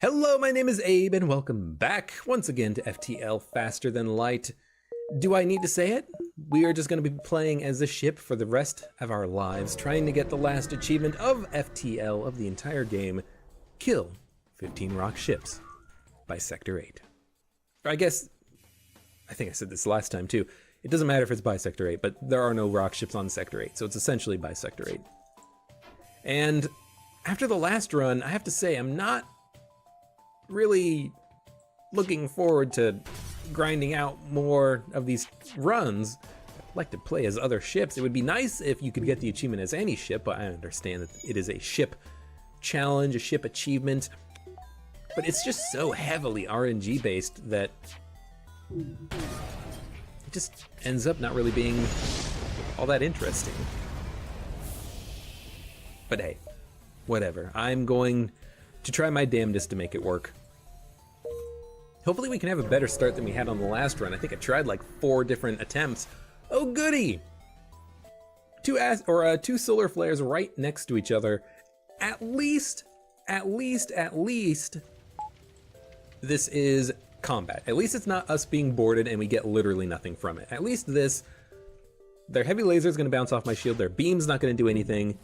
Hello, my name is Abe, and welcome back once again to FTL Faster Than Light. Do I need to say it? We are just going to be playing as a ship for the rest of our lives, trying to get the last achievement of FTL of the entire game, kill 15 rock ships by Sector 8. Or I think I said this last time too. It doesn't matter if it's by Sector 8, but there are no rock ships on Sector 8, so it's essentially by Sector 8. And after the last run, I have to say I'm not really looking forward to grinding out more of these runs. I'd like to play as other ships. It would be nice if you could get the achievement as any ship, but I understand that it is a ship challenge, a ship achievement. But it's just so heavily RNG based that it just ends up not really being all that interesting. But hey, whatever. I'm going to try my damnedest to make it work. Hopefully we can have a better start than we had on the last run. I think I tried like 4 different attempts. Oh goody! Two solar flares right next to each other. At least, this is combat. At least it's not us being boarded and we get literally nothing from it. At least their heavy laser is gonna bounce off my shield, their beam's not gonna do anything,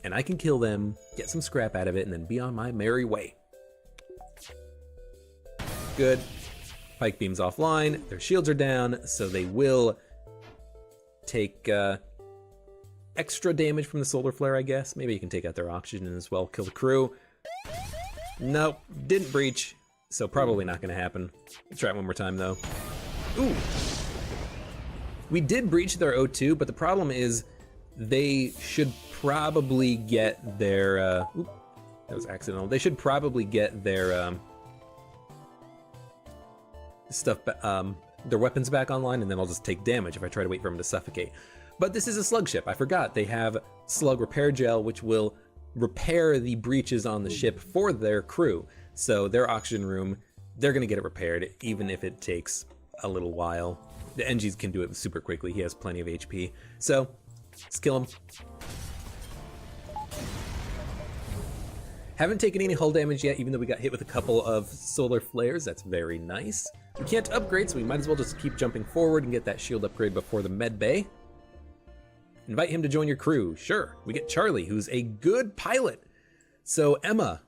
and I can kill them, get some scrap out of it, and then be on my merry way. Good. Pike beam's offline, their shields are down, so they will take extra damage from the solar flare, I guess. Maybe you can take out their oxygen as well, kill the crew. Nope, didn't breach, so probably not gonna happen. Let's try it one more time though. Ooh! We did breach their O2, but the problem is they should probably get their, oop, that was accidental. They should probably get their, their weapons back online, and then I'll just take damage if I try to wait for them to suffocate. But this is a slug ship, I forgot. They have slug repair gel, which will repair the breaches on the ship for their crew. So their oxygen room, they're gonna get it repaired, even if it takes a little while. The NGs can do it super quickly, he has plenty of HP. So, let's kill him. Haven't taken any hull damage yet, even though we got hit with a couple of solar flares. That's very nice. We can't upgrade, so we might as well just keep jumping forward and get that shield upgrade before the med bay. Invite him to join your crew. Sure. We get Charlie, who's a good pilot. So Emma.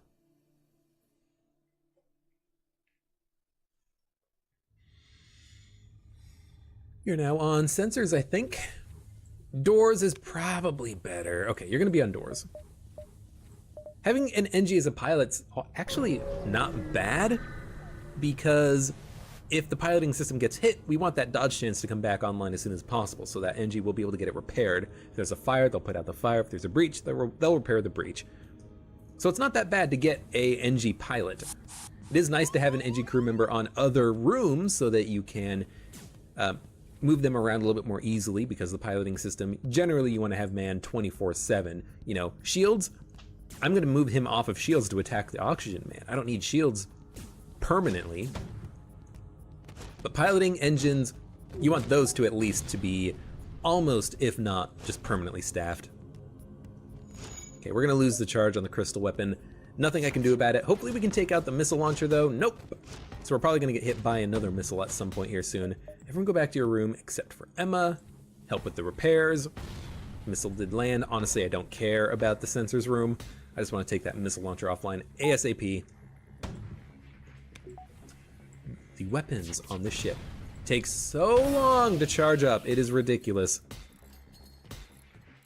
You're now on sensors, I think. Doors is probably better. Okay, you're gonna be on doors. Having an NG as a pilot's actually not bad, because if the piloting system gets hit, we want that dodge chance to come back online as soon as possible, so that NG will be able to get it repaired. If there's a fire, they'll put out the fire. If there's a breach, they'll repair the breach. So it's not that bad to get a NG pilot. It is nice to have an NG crew member on other rooms so that you can move them around a little bit more easily, because the piloting system, generally you want to have manned 24/7. You know, shields, I'm gonna move him off of shields to attack the oxygen man. I don't need shields permanently. But piloting engines, you want those to at least to be almost, if not, just permanently staffed. Okay, we're gonna lose the charge on the crystal weapon. Nothing I can do about it. Hopefully we can take out the missile launcher though. Nope. So we're probably gonna get hit by another missile at some point here soon. Everyone go back to your room except for Emma. Help with the repairs. Missile did land. Honestly, I don't care about the sensors room. I just want to take that missile launcher offline ASAP. The weapons on this ship take so long to charge up. It is ridiculous.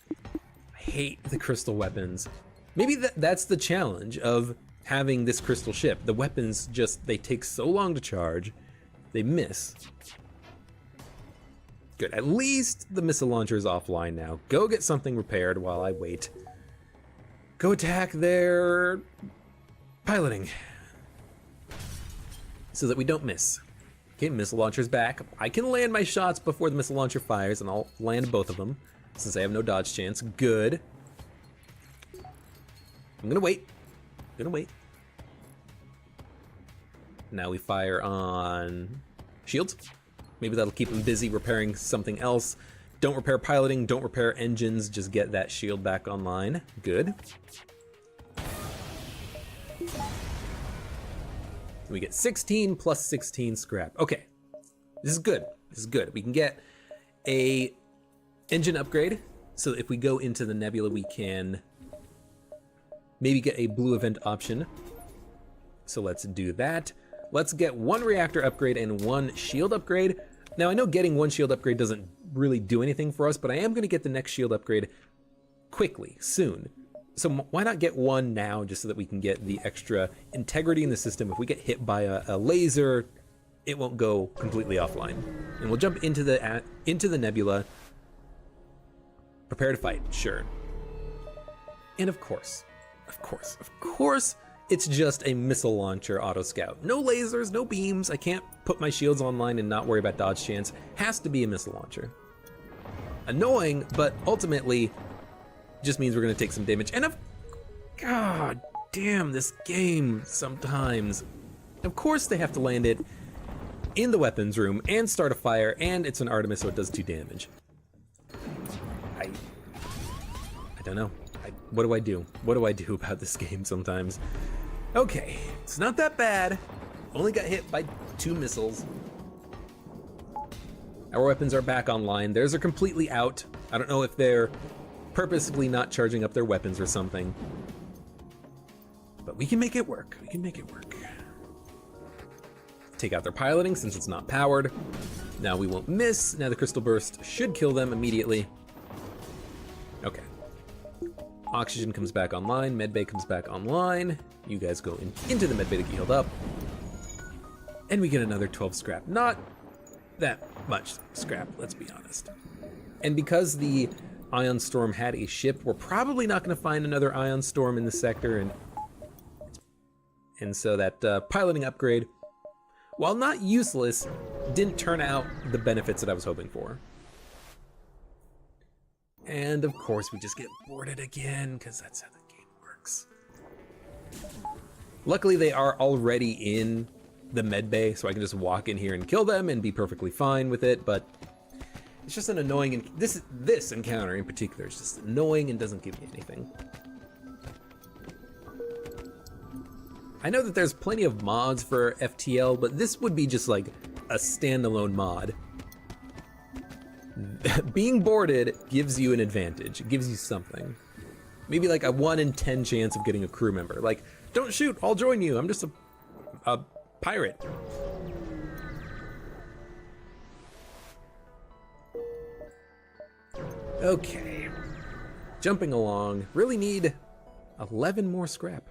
I hate the crystal weapons. Maybe that's the challenge of having this crystal ship. The weapons just, they take so long to charge. They miss. Good, at least the missile launcher is offline now. Go get something repaired while I wait. Go attack their piloting so that we don't miss. Okay, missile launcher's back. I can land my shots before the missile launcher fires, and I'll land both of them since I have no dodge chance. Good. I'm gonna wait. Now we fire on shields. Maybe that'll keep them busy repairing something else. Don't repair piloting, don't repair engines, just get that shield back online. Good. We get 16 plus 16 scrap. Okay, this is good. This is good. We can get a engine upgrade. So if we go into the nebula, we can maybe get a blue event option. So let's do that. Let's get one reactor upgrade and one shield upgrade. Now I know getting one shield upgrade doesn't really do anything for us, but I am gonna get the next shield upgrade quickly, soon. So why not get one now just so that we can get the extra integrity in the system. If we get hit by a laser, it won't go completely offline. And we'll jump into the nebula. Prepare to fight, sure. And of course, it's just a missile launcher auto scout. No lasers, no beams. I can't put my shields online and not worry about dodge chance. Has to be a missile launcher. Annoying, but ultimately just means we're gonna take some damage. And God damn, this game sometimes. Of course they have to land it in the weapons room and start a fire, and it's an Artemis, so it does 2 damage. I don't know. What do I do? What do I do about this game sometimes? Okay, it's not that bad. Only got hit by 2 missiles. Our weapons are back online. Theirs are completely out. I don't know if they're purposely not charging up their weapons or something. But we can make it work. We can make it work. Take out their piloting since it's not powered. Now we won't miss. Now the crystal burst should kill them immediately. Okay. Oxygen comes back online. Medbay comes back online. You guys go into the medbay to get healed up. And we get another 12 scrap. Not that much scrap, let's be honest. And because the Ion Storm had a ship, we're probably not going to find another Ion Storm in the sector. And so that piloting upgrade, while not useless, didn't turn out the benefits that I was hoping for. And of course, we just get boarded again, because that's how the game works. Luckily, they are already in the med bay, so I can just walk in here and kill them and be perfectly fine with it, but it's just an annoying, and this encounter in particular is just annoying and doesn't give me anything. I know that there's plenty of mods for FTL, but this would be just like a standalone mod. Being boarded gives you an advantage. It gives you something. Maybe like a 1 in 10 chance of getting a crew member. Like, don't shoot, I'll join you. I'm just a pirate. Okay. Jumping along. Really need 11 more scrap.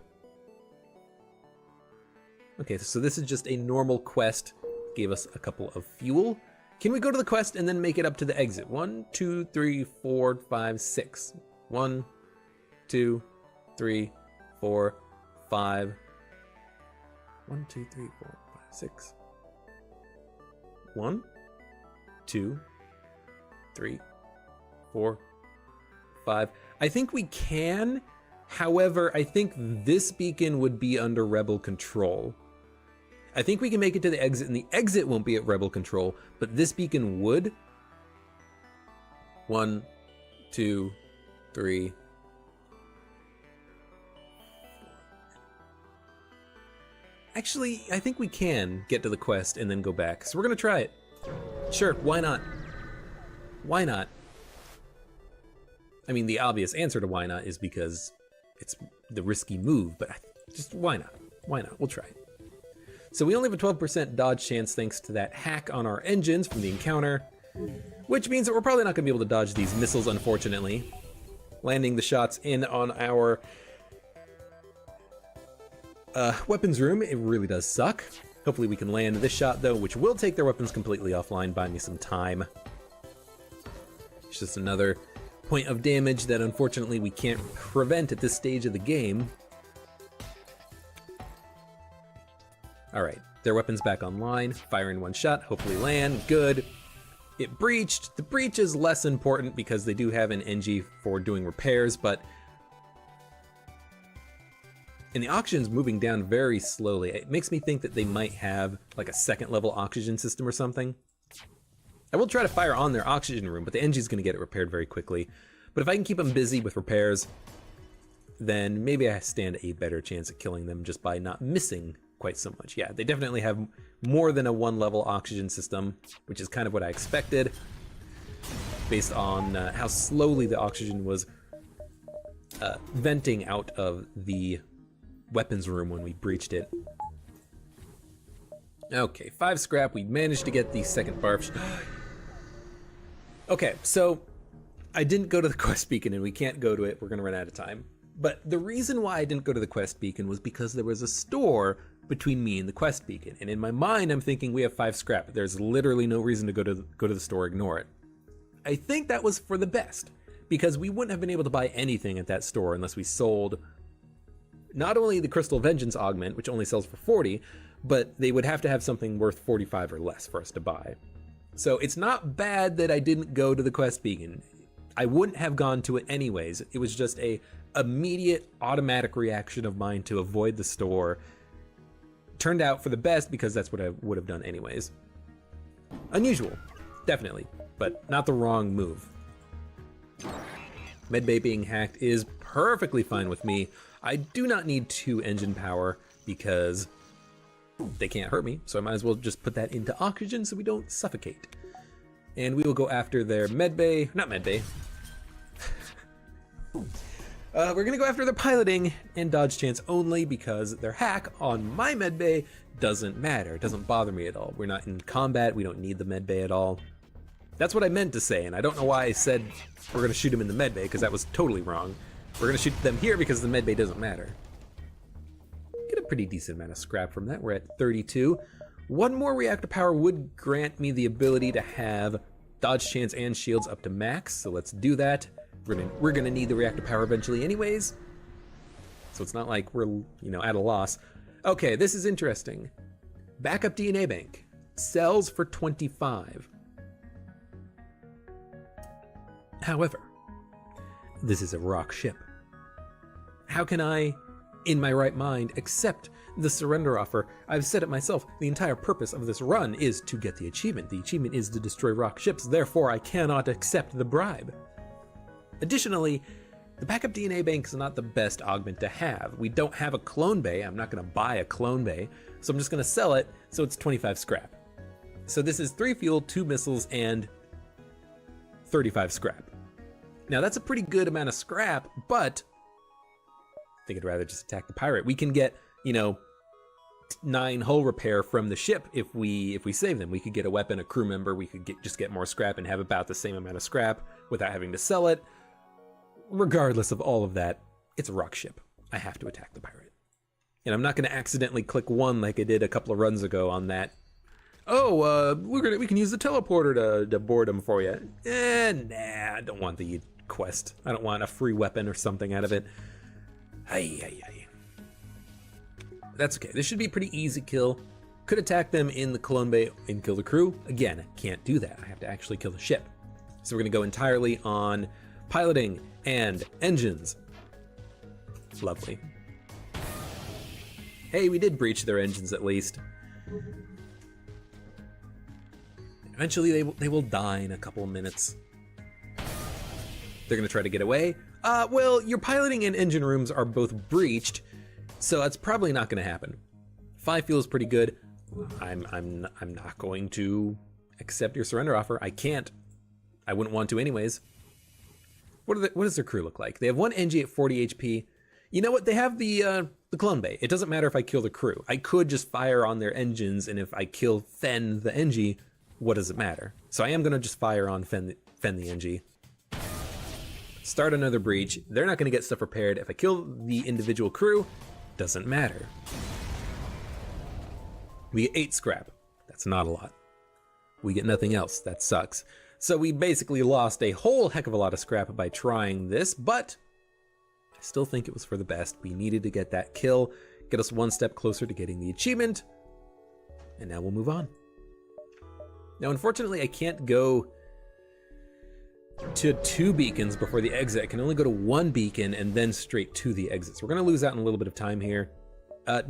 Okay, so this is just a normal quest. Gave us a couple of fuel. Can we go to the quest and then make it up to the exit? 1, 2, 3, 4, 5, 6. 1, 2, 3, 4, 5. 1, 2, 3, 4, 5, 6. 1, 2, 3, 4, 5. I think we can. However, I think this beacon would be under Rebel control. I think we can make it to the exit, and the exit won't be at Rebel control, but this beacon would. 1, 2, 3. Actually, I think we can get to the quest and then go back, so we're gonna try it. Sure, why not? Why not? I mean, the obvious answer to why not is because it's the risky move, but just why not? Why not? We'll try it. So we only have a 12% dodge chance thanks to that hack on our engines from the encounter, which means that we're probably not gonna be able to dodge these missiles, unfortunately. Landing the shots in on our weapons room, it really does suck. Hopefully we can land this shot though, which will take their weapons completely offline, buy me some time. It's just another point of damage that unfortunately we can't prevent at this stage of the game. All right, their weapons back online, fire in 1 shot, hopefully land, good. It breached. The breach is less important because they do have an NG for doing repairs, but and the oxygen's moving down very slowly. It makes me think that they might have like a 2nd level oxygen system or something. I will try to fire on their oxygen room, but the NG's gonna get it repaired very quickly. But if I can keep them busy with repairs, then maybe I stand a better chance at killing them just by not missing quite so much. Yeah, they definitely have more than a one-level oxygen system, which is kind of what I expected, based on how slowly the oxygen was venting out of the weapons room when we breached it. Okay, 5 scrap. We managed to get the second barf. Okay, so I didn't go to the quest beacon, and we can't go to it. We're gonna run out of time. But the reason why I didn't go to the quest beacon was because there was a store between me and the quest beacon. And in my mind, I'm thinking we have 5 scrap. There's literally no reason to go to the store, ignore it. I think that was for the best, because we wouldn't have been able to buy anything at that store unless we sold not only the Crystal Vengeance Augment, which only sells for 40, but they would have to have something worth 45 or less for us to buy. So it's not bad that I didn't go to the quest beacon. I wouldn't have gone to it anyways. It was just a immediate automatic reaction of mine to avoid the store. Turned out for the best because that's what I would have done anyways. Unusual, definitely, but not the wrong move. Medbay being hacked is perfectly fine with me. I do not need 2 engine power because they can't hurt me, so I might as well just put that into oxygen so we don't suffocate. And we will go after their medbay, not medbay. We're gonna go after their piloting and dodge chance only because their hack on my medbay doesn't matter. It doesn't bother me at all. We're not in combat, we don't need the medbay at all. That's what I meant to say, and I don't know why I said we're gonna shoot him in the medbay, because that was totally wrong. We're gonna shoot them here because the medbay doesn't matter. Get a pretty decent amount of scrap from that. We're at 32. 1 more reactor power would grant me the ability to have dodge chance and shields up to max, so let's do that. We're gonna need the reactor power eventually anyways, so it's not like we're, at a loss. Okay, this is interesting. Backup DNA bank sells for 25. However, this is a rock ship. How can I, in my right mind, accept the surrender offer? I've said it myself, the entire purpose of this run is to get the achievement. The achievement is to destroy rock ships, therefore I cannot accept the bribe. Additionally, the backup DNA bank is not the best augment to have. We don't have a clone bay. I'm not gonna buy a clone bay, so I'm just gonna sell it, so it's 25 scrap. So this is 3 fuel, 2 missiles, and 35 scrap. Now that's a pretty good amount of scrap, but I think I'd rather just attack the pirate. We can get, 9 hull repair from the ship if we save them. We could get a weapon, a crew member, we could just get more scrap and have about the same amount of scrap without having to sell it. Regardless of all of that, it's a rock ship. I have to attack the pirate. And I'm not gonna accidentally click 1 like I did a couple of runs ago on that. Oh, we can use the teleporter to board them for you. Nah, I don't want the quest. I don't want a free weapon or something out of it. That's okay. This should be a pretty easy kill. Could attack them in the clone bay and kill the crew. Again, can't do that. I have to actually kill the ship. So we're gonna go entirely on piloting and engines. Lovely. Hey, we did breach their engines at least. Eventually they will die in a couple of minutes. They're gonna try to get away. Well, your piloting and engine rooms are both breached, so that's probably not gonna happen. 5 feels pretty good. I'm not going to accept your surrender offer. I can't. I wouldn't want to anyways. What does their crew look like? They have 1 NG at 40 HP. You know what? They have the clone bay. It doesn't matter if I kill the crew. I could just fire on their engines, and if I kill Fen the NG, what does it matter? So I am gonna just fire on Fen the NG. Start another breach. They're not gonna get stuff repaired. If I kill the individual crew, doesn't matter. We get 8 scrap. That's not a lot. We get nothing else. That sucks. So we basically lost a whole heck of a lot of scrap by trying this, but I still think it was for the best. We needed to get that kill, get us 1 step closer to getting the achievement, and now we'll move on. Now, unfortunately, I can't go to 2 beacons before the exit. I can only go to 1 beacon and then straight to the exit. So we're gonna lose out on a little bit of time here.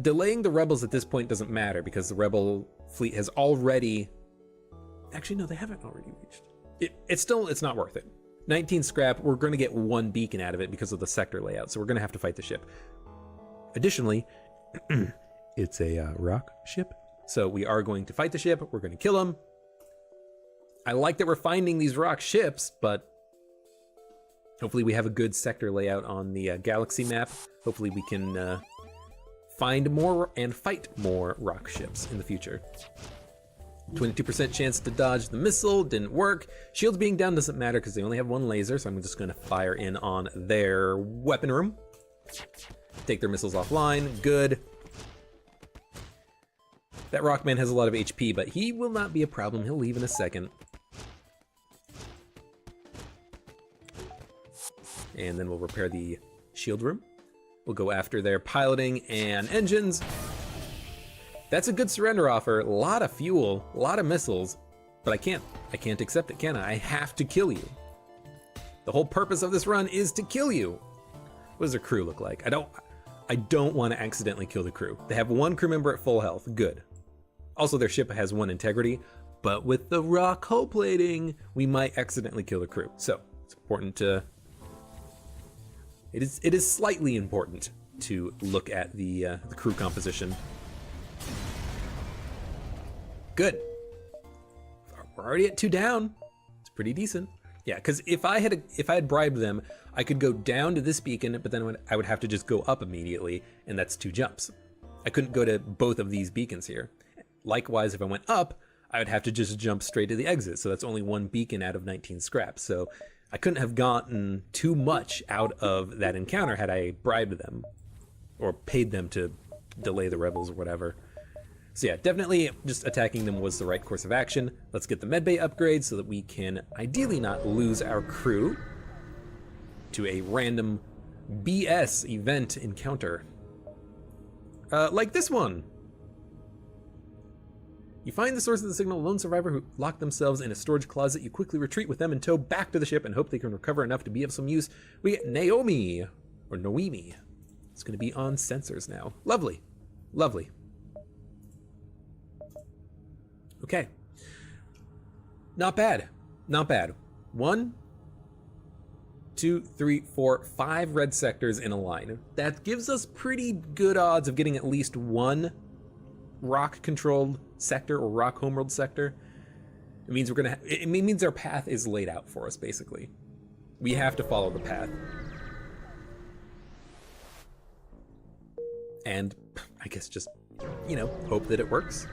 Delaying the rebels at this point doesn't matter because the rebel fleet has already, actually no, they haven't already reached. It's not worth it. 19 scrap, we're gonna get 1 beacon out of it because of the sector layout, so we're gonna have to fight the ship. Additionally, It's a rock ship. So we are going to fight the ship. We're going to kill him. I like that we're finding these rock ships, but hopefully we have a good sector layout on the galaxy map. Hopefully we can find more and fight more rock ships in the future. 22% chance to dodge the missile, didn't work. Shields being down doesn't matter because they only have one laser, so I'm just gonna fire in on their weapon room. Take their missiles offline, good. That Rockman has a lot of HP, but he will not be a problem. He'll leave in a second. And then we'll repair the shield room. We'll go after their piloting and engines. That's a good surrender offer. A lot of fuel, a lot of missiles, but I can't accept it, can I? I have to kill you. The whole purpose of this run is to kill you. What does their crew look like? I don't want to accidentally kill the crew. They have one crew member at full health, good. Also, their ship has one integrity, but with the rock hull plating, we might accidentally kill the crew. So it's important to, it is slightly important to look at the crew composition. Good. We're already at 2 down. It's pretty decent. Yeah, because if I had bribed them, I could go down to this beacon, but then I would have to just go up immediately, and that's 2 jumps. I couldn't go to both of these beacons here. Likewise, if I went up, I would have to just jump straight to the exit, so that's only 1 beacon out of 19 scraps. So I couldn't have gotten too much out of that encounter had I bribed them, or paid them to delay the rebels or whatever. So yeah, definitely just attacking them was the right course of action. Let's get the medbay upgrade so that we can ideally not lose our crew to a random BS event encounter. Like this one. You find the source of the signal, a lone survivor who locked themselves in a storage closet. You quickly retreat with them and tow back to the ship and hope they can recover enough to be of some use. We get Naomi, or Noemi. It's gonna be on sensors now. Lovely, lovely. Okay. Not bad, not bad. 1, 2, 3, 4, 5 red sectors in a line. That gives us pretty good odds of getting at least 1 rock-controlled sector or rock homeworld sector. It means it means our path is laid out for us, basically. We have to follow the path. And I guess just, you know, hope that it works.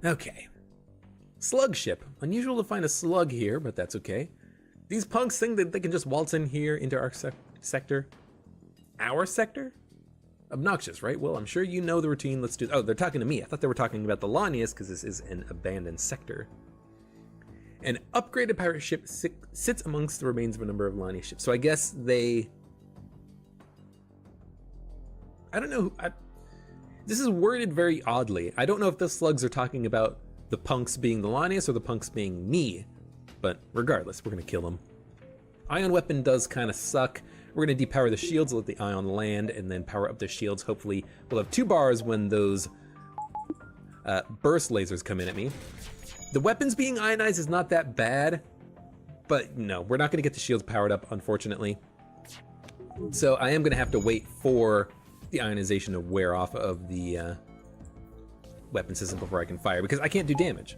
Okay. Slug ship. Unusual to find a slug here, but that's okay. These punks think that they can just waltz in here into our sector. Our sector? Obnoxious, right? Well, I'm sure you know the routine. Let's do... Oh, they're talking to me. I thought they were talking about the Lanius because this is an abandoned sector. An upgraded pirate ship sits amongst the remains of a number of Lanius ships. So I guess they... I don't know. This is worded very oddly. I don't know if the slugs are talking about the punks being the Lanius or the punks being me. But regardless, we're going to kill them. Ion weapon does kind of suck. We're going to depower the shields, let the ion land, and then power up the shields. Hopefully, we'll have 2 bars when those burst lasers come in at me. The weapons being ionized is not that bad, but no, we're not going to get the shields powered up, unfortunately. So I am going to have to wait for the ionization to wear off of the weapon system before I can fire, because I can't do damage.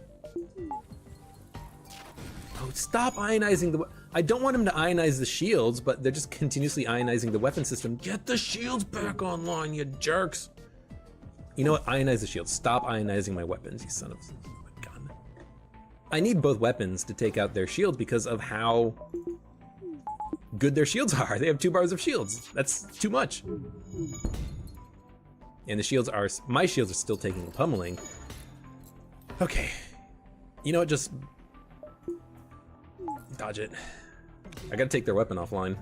Oh, stop ionizing the... I don't want him to ionize the shields, but they're just continuously ionizing the weapon system. Get the shields back online, you jerks! You know what? Ionize the shields. Stop ionizing my weapons, you son of a gun. I need both weapons to take out their shields because of how good their shields are. They have 2 bars of shields. That's too much. And the shields are... My shields are still taking a pummeling. Okay. You know what? Just... dodge it. I gotta take their weapon offline.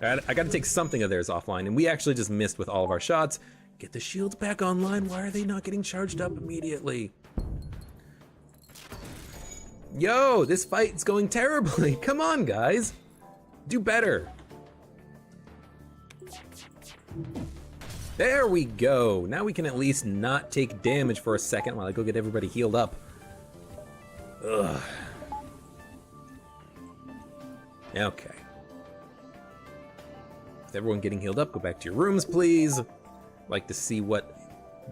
I gotta take something of theirs offline, and we actually just missed with all of our shots. Get the shields back online. Why are they not getting charged up immediately? Yo, this fight's going terribly. Come on, guys. Do better. There we go. Now we can at least not take damage for a second while I go get everybody healed up. Ugh. Okay. With everyone getting healed up, go back to your rooms, please. Like to see what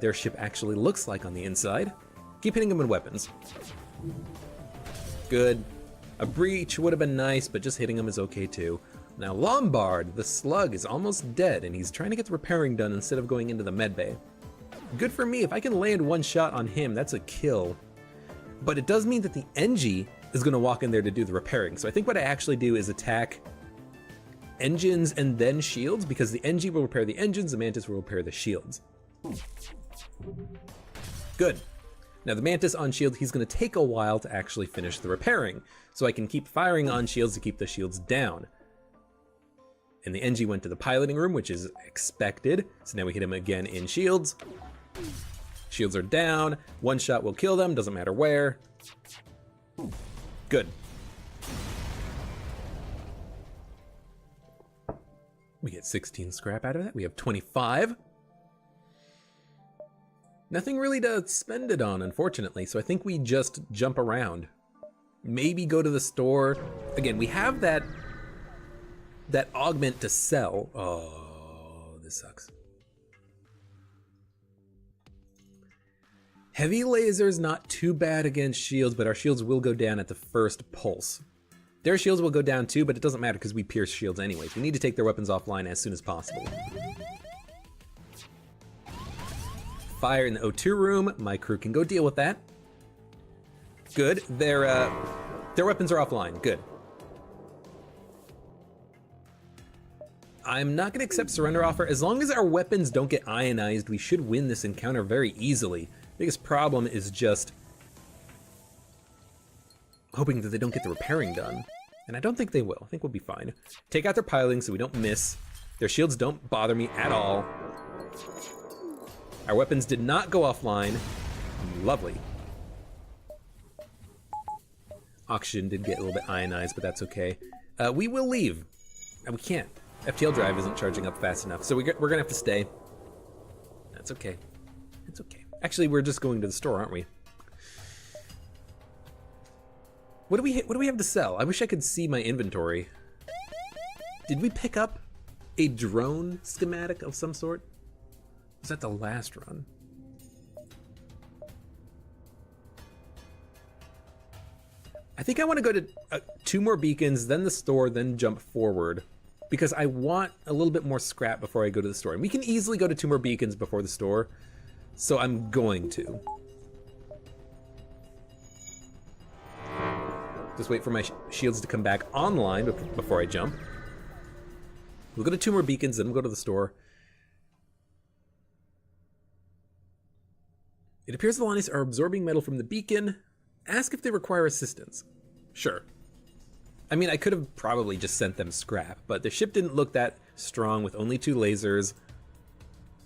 their ship actually looks like on the inside. Keep hitting them with weapons. Good. A breach would have been nice, but just hitting him is okay too. Now Lombard, the slug, is almost dead, and he's trying to get the repairing done instead of going into the medbay. Good for me. If I can land one shot on him, that's a kill. But it does mean that the Engie is going to walk in there to do the repairing. So I think what I actually do is attack engines and then shields, because the Engie will repair the engines, the Mantis will repair the shields. Good. Now the Mantis on shield, he's going to take a while to actually finish the repairing, so I can keep firing on shields to keep the shields down. And the Engie went to the piloting room, which is expected. So now we hit him again in shields. Shields are down. One shot will kill them, doesn't matter where. Good. We get 16 scrap out of that. We have 25. Nothing really to spend it on, unfortunately, so I think we just jump around. Maybe go to the store. Again, we have that augment to sell. Oh, this sucks. Heavy lasers, not too bad against shields, but our shields will go down at the first pulse. Their shields will go down too, but it doesn't matter because we pierce shields anyways. We need to take their weapons offline as soon as possible. Fire in the O2 room. My crew can go deal with that. Good. Their weapons are offline. Good. I'm not going to accept surrender offer. As long as our weapons don't get ionized, we should win this encounter very easily. Biggest problem is just hoping that they don't get the repairing done. And I don't think they will. I think we'll be fine. Take out their piling so we don't miss. Their shields don't bother me at all. Our weapons did not go offline. Lovely. Oxygen did get a little bit ionized, but that's okay. We will leave. We can't. FTL drive isn't charging up fast enough, so we're gonna have to stay. That's okay. It's okay. Actually, we're just going to the store, aren't we? What do we have to sell? I wish I could see my inventory. Did we pick up a drone schematic of some sort? Was that the last run? I think I want to go to 2 more beacons, then the store, then jump forward, because I want a little bit more scrap before I go to the store. And we can easily go to 2 more beacons before the store, so I'm going to. Just wait for my shields to come back online before I jump. We'll go to 2 more beacons, then we'll go to the store. It appears the Lonnies are absorbing metal from the beacon. Ask if they require assistance. Sure. I mean, I could have probably just sent them scrap, but the ship didn't look that strong with only 2 lasers.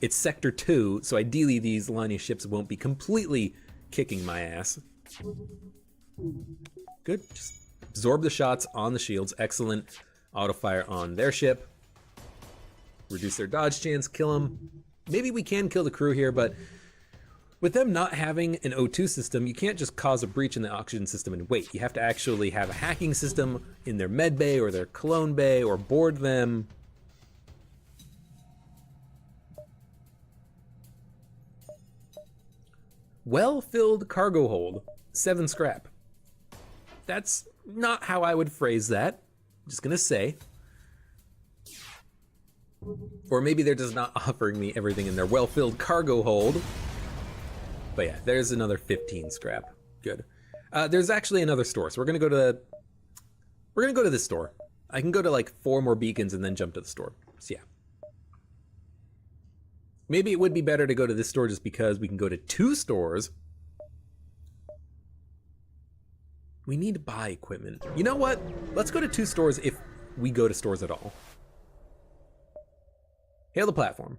It's Sector 2, so ideally these Lonnie ships won't be completely kicking my ass. Good. Just absorb the shots on the shields. Excellent. Auto fire on their ship. Reduce their dodge chance. Kill them. Maybe we can kill the crew here, but with them not having an O2 system, you can't just cause a breach in the oxygen system and wait. You have to actually have a hacking system in their med bay or their clone bay or board them. Well-filled cargo hold. 7 scrap. That's not how I would phrase that. I'm just gonna say. Or maybe they're just not offering me everything in their well-filled cargo hold. But yeah, there's another 15 scrap. Good. There's actually another store, so we're gonna go to this store. I can go to like 4 more beacons and then jump to the store. So yeah. Maybe it would be better to go to this store just because we can go to 2 stores. We need to buy equipment. You know what? Let's go to 2 stores if we go to stores at all. Hail the platform.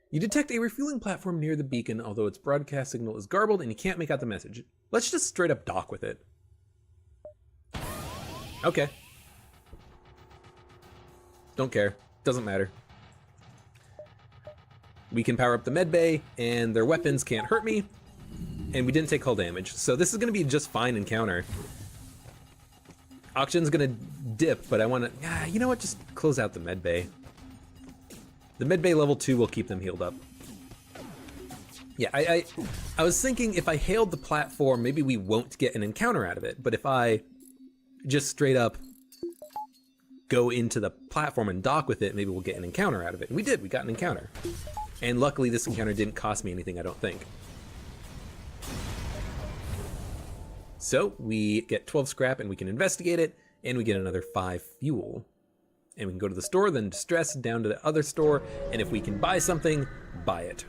You detect a refueling platform near the beacon, although its broadcast signal is garbled and you can't make out the message. Let's just straight up dock with it. Okay. Don't care. Doesn't matter. We can power up the med bay, and their weapons can't hurt me. And we didn't take hull damage, so this is going to be just fine encounter. Oxygen's going to dip, but I want to... you know what? Just close out the med bay. The medbay level 2 will keep them healed up. Yeah, I was thinking if I hailed the platform, maybe we won't get an encounter out of it. But if I just straight up go into the platform and dock with it, maybe we'll get an encounter out of it. And we did, we got an encounter. And luckily this encounter didn't cost me anything, I don't think. So we get 12 scrap and we can investigate it, and we get another 5 fuel. And we can go to the store, then distress down to the other store, and if we can buy something, buy it.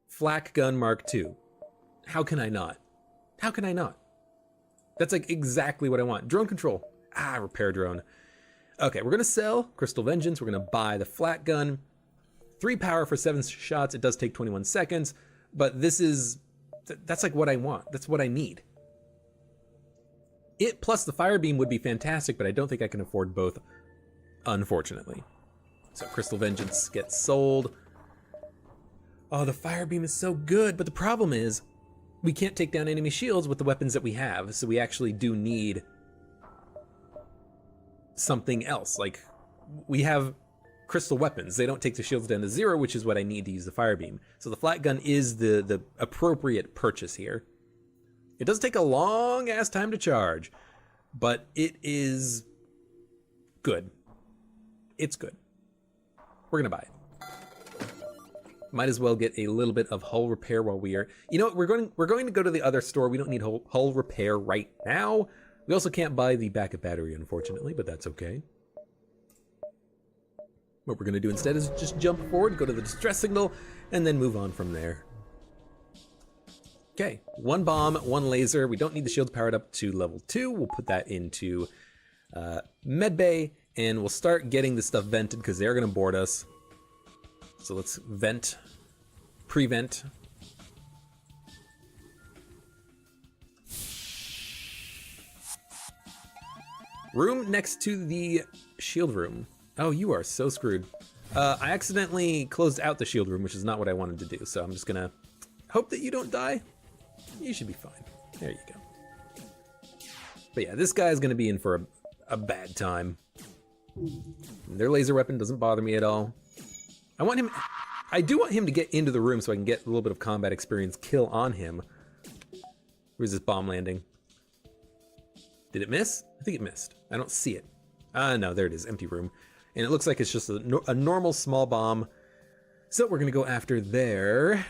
Flak gun Mark II. How can I not? How can I not? That's like exactly what I want. Drone control. Ah, repair drone. Okay, we're gonna sell Crystal Vengeance. We're gonna buy the flat gun. 3 power for 7 shots. It does take 21 seconds, but this is, that's like what I want. That's what I need. It plus the fire beam would be fantastic, but I don't think I can afford both, unfortunately. So Crystal Vengeance gets sold. Oh, the fire beam is so good, but the problem is we can't take down enemy shields with the weapons that we have, so we actually do need something else. Like, we have crystal weapons. They don't take the shields down to 0, which is what I need to use the fire beam. So the flat gun is the appropriate purchase here. It does take a long ass time to charge, but it is good. It's good. We're gonna buy it. Might as well get a little bit of hull repair while we are, you know what, we're going to go to the other store. We don't need hull repair right now. We also can't buy the backup battery, unfortunately, but that's okay. What we're gonna do instead is just jump forward, go to the distress signal, and then move on from there. Okay, 1 bomb, 1 laser. We don't need the shields powered up to level 2. We'll put that into medbay, and we'll start getting the stuff vented because they're gonna board us. So let's vent, prevent. Room next to the shield room. Oh, you are so screwed. I accidentally closed out the shield room, which is not what I wanted to do. So I'm just gonna hope that you don't die. You should be fine. There you go. But yeah, this guy is gonna be in for a bad time. Their laser weapon doesn't bother me at all. I do want him to get into the room so I can get a little bit of combat experience kill on him. Where's this bomb landing? Did it miss? I think it missed. I don't see it. No, there it is, empty room. And it looks like it's just a normal small bomb. So we're gonna go after their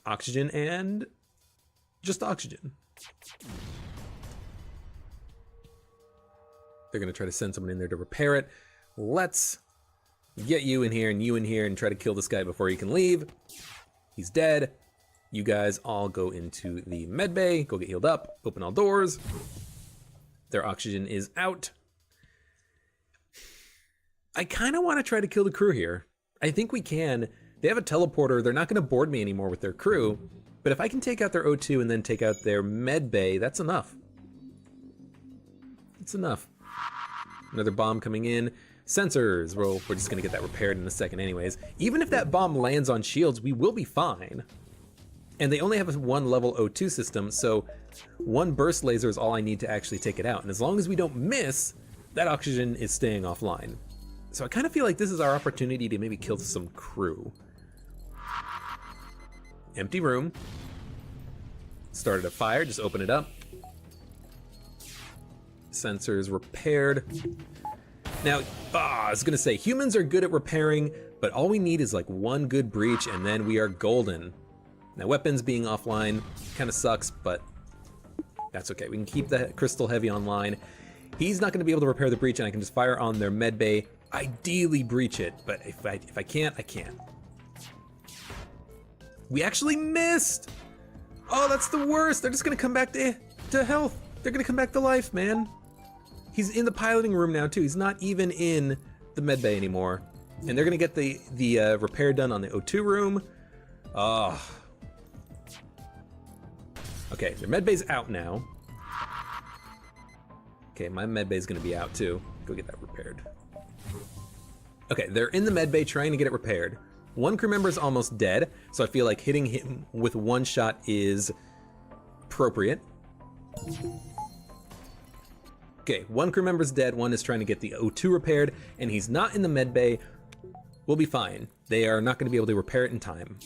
oxygen and just oxygen. They're gonna try to send someone in there to repair it. Let's get you in here and you in here and try to kill this guy before he can leave. He's dead. You guys all go into the med bay, go get healed up, open all doors. Their oxygen is out. I kind of want to try to kill the crew here. I think we can. They have a teleporter. They're not going to board me anymore with their crew. But if I can take out their O2 and then take out their med bay, that's enough. It's enough. Another bomb coming in. Sensors, well, we're just gonna get that repaired in a second anyways. Even if that bomb lands on shields, we will be fine. And they only have a 1 level O2 system, so 1 burst laser is all I need to actually take it out. And as long as we don't miss, that oxygen is staying offline. So I kind of feel like this is our opportunity to maybe kill some crew. Empty room. Started a fire, just open it up. Sensors repaired. Now, I was gonna say, humans are good at repairing, but all we need is like 1 good breach and then we are golden. Now, weapons being offline kind of sucks, but that's okay. We can keep the crystal heavy online. He's not gonna be able to repair the breach and I can just fire on their med bay. Ideally breach it, but if I can't, I can't. We actually missed! Oh, that's the worst. They're just gonna come back to health. They're gonna come back to life, man. He's in the piloting room now too. He's not even in the med bay anymore. And they're gonna get the repair done on the O2 room. Oh. Okay, their med bay's out now. Okay, my med bay's gonna be out too. Go get that repaired. Okay, they're in the med bay trying to get it repaired. 1 crew member is almost dead, so I feel like hitting him with 1 shot is appropriate. Okay, one crew member's dead, one is trying to get the O2 repaired, and he's not in the med bay. We'll be fine. They are not going to be able to repair it in time.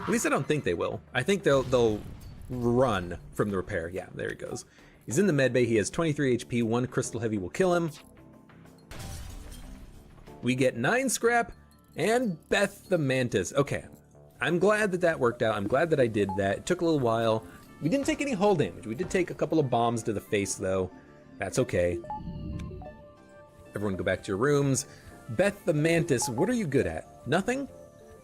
At least I don't think they will. I think they'll run from the repair. Yeah, there he goes. He's in the med bay. He has 23 HP. One crystal heavy will kill him. We get 9 scrap and Beth the Mantis. Okay, I'm glad that that worked out. I'm glad that I did that. It took a little while. We didn't take any hull damage. We did take a couple of bombs to the face, though. That's okay. Everyone go back to your rooms. Beth the Mantis, what are you good at? Nothing?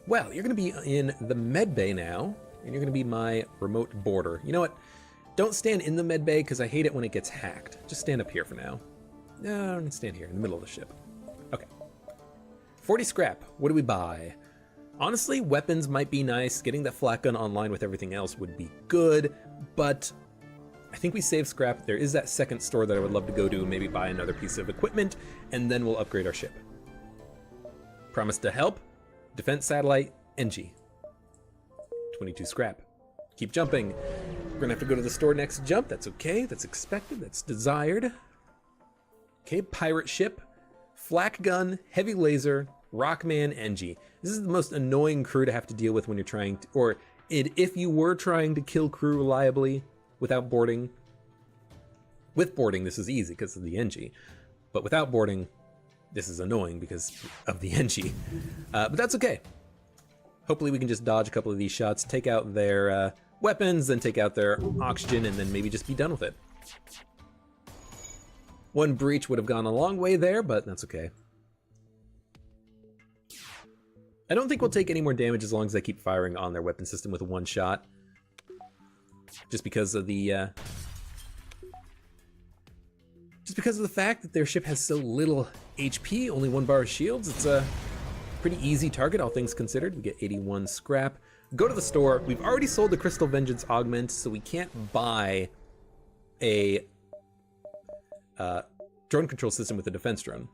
Well, you're going to be in the med bay now, and you're going to be my remote boarder. You know what? Don't stand in the med bay, because I hate it when it gets hacked. Just stand up here for now. No, stand here in the middle of the ship. Okay. 40 scrap. What do we buy? Honestly, weapons might be nice. Getting that flak gun online with everything else would be good, but I think we save scrap. There is that second store that I would love to go to and maybe buy another piece of equipment, and then we'll upgrade our ship. Promise to help. Defense satellite, NG. 22 scrap. Keep jumping. We're gonna have to go to the store next jump. That's okay. That's expected. That's desired. Okay, pirate ship, flak gun, heavy laser, Rockman, NG. This is the most annoying crew to have to deal with when you're trying to, or if you were trying to kill crew reliably without boarding. With boarding, this is easy because of the NG, but without boarding, this is annoying because of the NG. But that's okay. Hopefully we can just dodge a couple of these shots, take out their weapons, then take out their oxygen, and then maybe just be done with it. One breach would have gone a long way there, but that's okay. I don't think we'll take any more damage as long as they keep firing on their weapon system with one shot. Just because of the fact that their ship has so little HP, only 1 bar of shields. It's a pretty easy target, all things considered. We get 81 scrap. Go to the store. We've already sold the Crystal Vengeance Augment, so we can't buy a drone control system with a defense drone.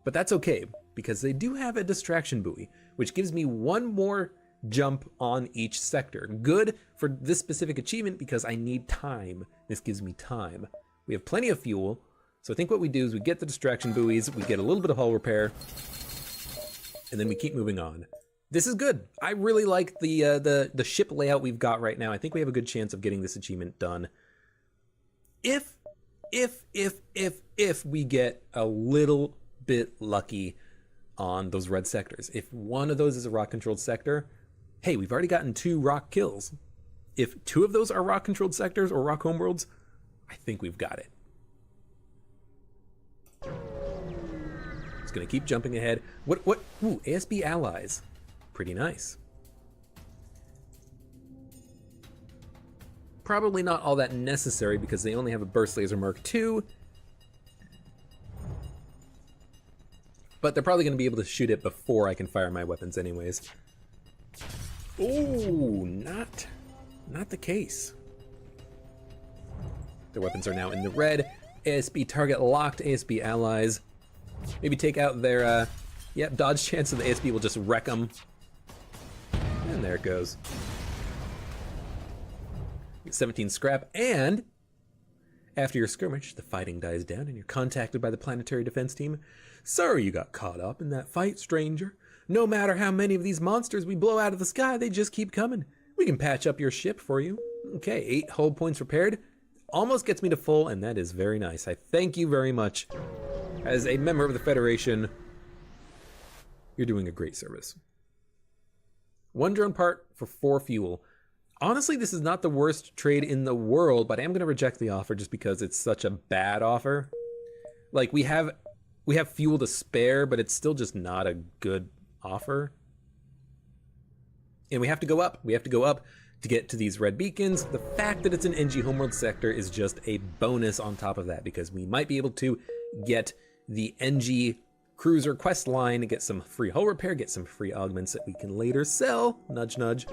But that's okay, because they do have a distraction buoy, which gives me 1 more jump on each sector. Good for this specific achievement because I need time. This gives me time. We have plenty of fuel, so I think what we do is we get the distraction buoys, we get a little bit of hull repair, and then we keep moving on. This is good. I really like the ship layout we've got right now. I think we have a good chance of getting this achievement done. If we get a little bit lucky on those red sectors. If one of those is a rock-controlled sector, hey, we've already gotten 2 rock kills. If 2 of those are rock-controlled sectors or rock homeworlds, I think we've got it. Just gonna keep jumping ahead. What? Ooh, ASB allies. Pretty nice. Probably not all that necessary because they only have a burst laser Mark II. But they're probably going to be able to shoot it before I can fire my weapons anyways. Oh, not the case. Their weapons are now in the red. ASB target locked, ASB allies. Maybe take out their, yep, dodge chance of the ASB will just wreck them. And there it goes. 17 scrap, and after your skirmish, the fighting dies down and you're contacted by the planetary defense team. Sorry you got caught up in that fight, stranger. No matter how many of these monsters we blow out of the sky, they just keep coming. We can patch up your ship for you. Okay, 8 hull points repaired. Almost gets me to full, and that is very nice. I thank you very much. As a member of the Federation, you're doing a great service. 1 drone part for 4 fuel. Honestly, this is not the worst trade in the world, but I am going to reject the offer just because it's such a bad offer. Like, we have fuel to spare, but it's still just not a good offer. And we have to go up. We have to go up to get to these red beacons. The fact that it's an NG homeworld sector is just a bonus on top of that, because we might be able to get the NG cruiser quest line, get some free hull repair, get some free augments that we can later sell. Nudge, nudge.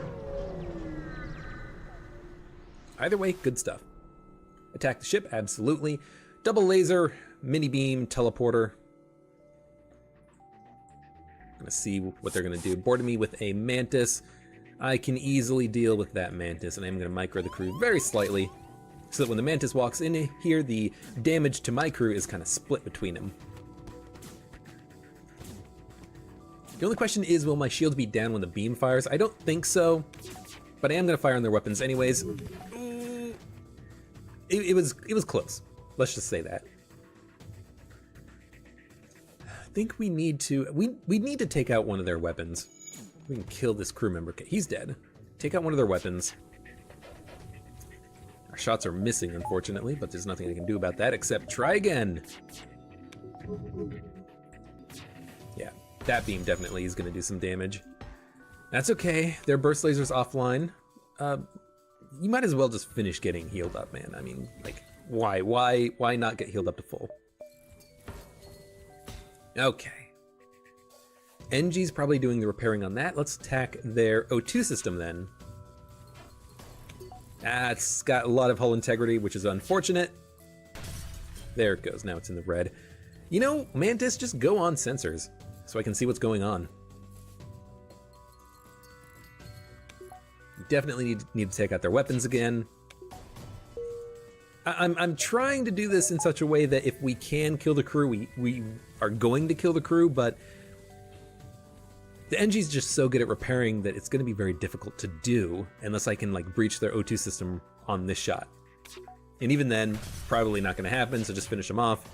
Either way, good stuff. Attack the ship, absolutely. Double laser, mini beam, teleporter. Gonna see what they're gonna do. Boarded me with a mantis. I can easily deal with that mantis, and I'm gonna micro the crew very slightly. so that when the Mantis walks in here, the damage to my crew is kind of split between them. The only question is, will my shields be down when the beam fires? I don't think so, but I am going to fire on their weapons anyways. Ooh. It was close. Let's just say that. I think we need to we need to take out one of their weapons. We can kill this crew member. Okay, he's dead. Take out one of their weapons. Our shots are missing, unfortunately, but there's nothing I can do about that except try again. Yeah, that beam definitely is going to do some damage. That's okay. Their burst laser's offline. You might as well just finish getting healed up, man. I mean, like, why not get healed up to full? Okay. NG's probably doing the repairing on that. Let's attack their O2 system then. It's got a lot of hull integrity, which is unfortunate. There it goes. Now it's in the red. You know, Mantis, just go on sensors so I can see what's going on. Definitely need to take out their weapons again. I'm trying to do this in such a way that if we can kill the crew, we are going to kill the crew, but the NG's just so good at repairing that it's going to be very difficult to do unless I can like breach their O2 system on this shot. And even then, probably not going to happen, so just finish them off.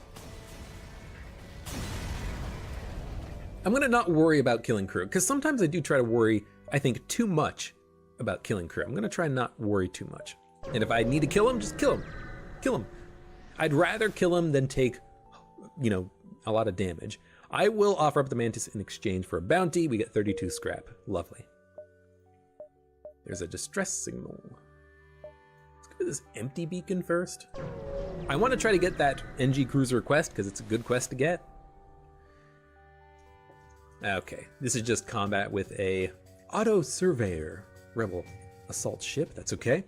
I'm going to not worry about killing crew, because sometimes I do try to worry, I think, too much about killing crew. I'm going to try and not worry too much. And if I need to kill him, just kill him. Kill him. I'd rather kill him than take, you know, a lot of damage. I will offer up the Mantis in exchange for a bounty. We get 32 scrap. Lovely. There's a distress signal. Let's go to this empty beacon first. I want to try to get that NG cruiser quest because it's a good quest to get. Okay, this is just combat with a auto surveyor rebel assault ship. That's okay.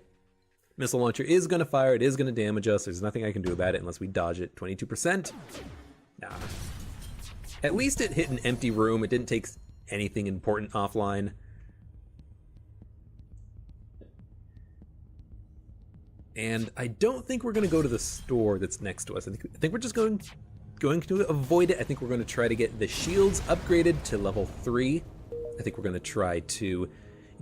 Missile launcher is going to fire. It is going to damage us. There's nothing I can do about it unless we dodge it. 22%. Nah. At least it hit an empty room. It didn't take anything important offline. And I don't think we're going to go to the store that's next to us. I think we're just going to avoid it. I think we're going to try to get the shields upgraded to level 3. I think we're going to try to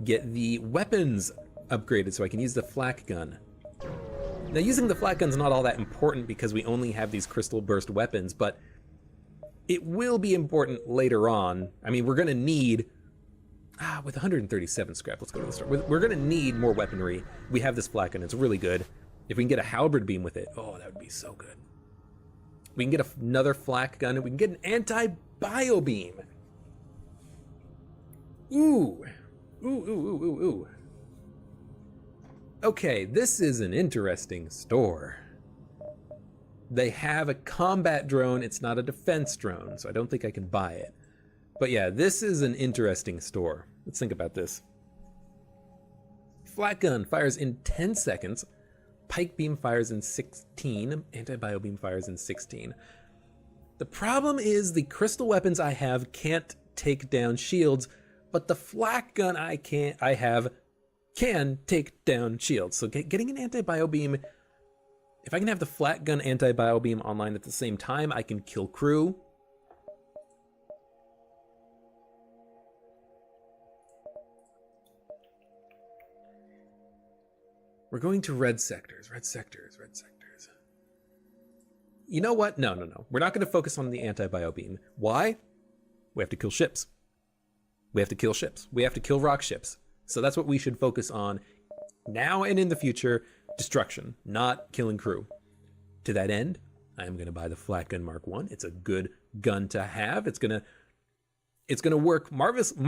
get the weapons upgraded so I can use the flak gun. Now, using the flak gun's not all that important because we only have these crystal burst weapons, but it will be important later on. I mean, we're going to need, with 137 scrap, let's go to the store. We're going to need more weaponry. We have this flak gun, it's really good. If we can get a halberd beam with it, oh, that would be so good. We can get another flak gun, and we can get an anti-bio beam. Ooh. Ooh, ooh, ooh, ooh, ooh. Okay, this is an interesting store. They have a combat drone. It's not a defense drone, so I don't think I can buy it. But yeah, this is an interesting store. Let's think about this. Flak gun fires in 10 seconds. Pike beam fires in 16. Anti-bio beam fires in 16. The problem is the crystal weapons I have can't take down shields, but the flak gun I have can take down shields. So getting an anti-bio beam, if I can have the flak gun anti-bio beam online at the same time, I can kill crew. We're going to red sectors, red sectors, red sectors. You know what? No. We're not going to focus on the anti-bio beam. Why? We have to kill ships. We have to kill ships. We have to kill rock ships. So that's what we should focus on now and in the future. Destruction, not killing crew. To that end, I am going to buy the flak gun Mark 1. It's a good gun to have. It's going to work marvelously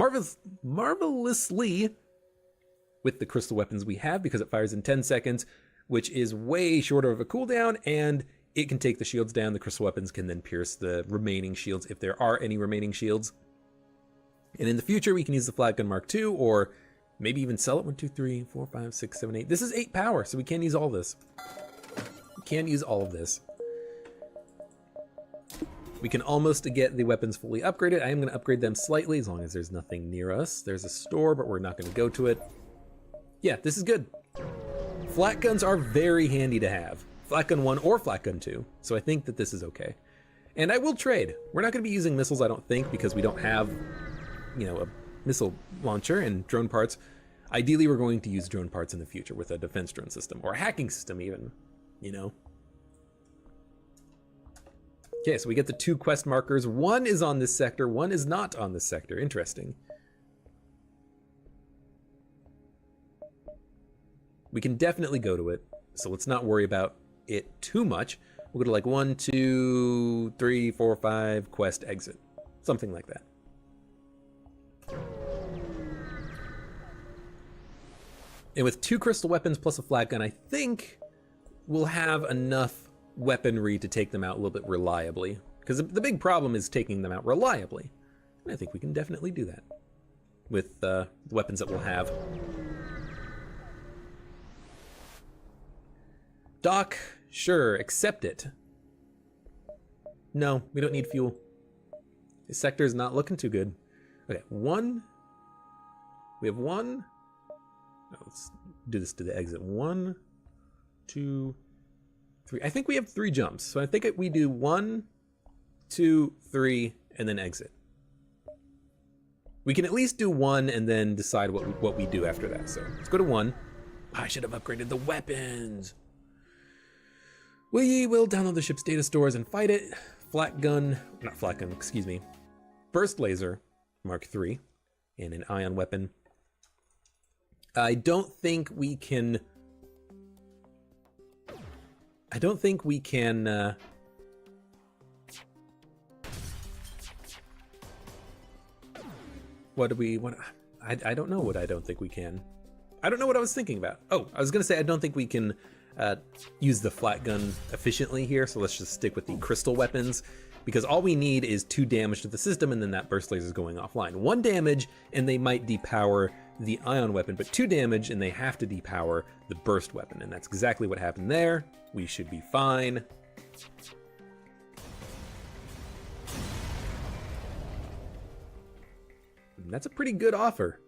with the crystal weapons we have because it fires in 10 seconds, which is way shorter of a cooldown, and it can take the shields down. The crystal weapons can then pierce the remaining shields if there are any remaining shields. And in the future, we can use the flak gun Mark 2 or maybe even sell it. 1, 2, 3, 4, 5, 6, 7, 8. This is 8 power, so we can't use all this. We can't use all of this. We can almost get the weapons fully upgraded. I am going to upgrade them slightly as long as there's nothing near us. There's a store, but we're not going to go to it. Yeah, this is good. Flat guns are very handy to have. Flat gun 1 or flat gun 2, so I think that this is okay. And I will trade. We're not going to be using missiles, I don't think, because we don't have, you know, a missile launcher and drone parts. Ideally, we're going to use drone parts in the future with a defense drone system, or a hacking system even, you know. Okay, so we get the 2 quest markers. 1 is on this sector, 1 is not on this sector. Interesting. We can definitely go to it, so let's not worry about it too much. We'll go to like 1, 2, 3, 4, 5, quest, exit. Something like that. And with 2 crystal weapons plus a flat gun, I think we'll have enough weaponry to take them out a little bit reliably. Because the big problem is taking them out reliably. And I think we can definitely do that with the weapons that we'll have. Dock, sure, accept it. No, we don't need fuel. This sector is not looking too good. Okay, 1. We have 1. No, let's do this to the exit. 1, 2, 3. I think we have 3 jumps. So I think we do 1, 2, 3, and then exit. We can at least do 1 and then decide what we do after that. So let's go to 1. I should have upgraded the weapons. We will download the ship's data stores and fight it. Flat gun, not flat gun, excuse me. Burst laser, Mark III, and an ion weapon. I don't think we can. What do we want? I don't know what I don't think we can. I don't know what I was thinking about. Oh, I was gonna say I don't think we can use the flat gun efficiently here, so let's just stick with the crystal weapons, because all we need is 2 damage to the system and then that burst laser is going offline. 1 damage and they might depower the ion weapon, but 2 damage and they have to depower the burst weapon, and that's exactly what happened there. We should be fine. And that's a pretty good offer.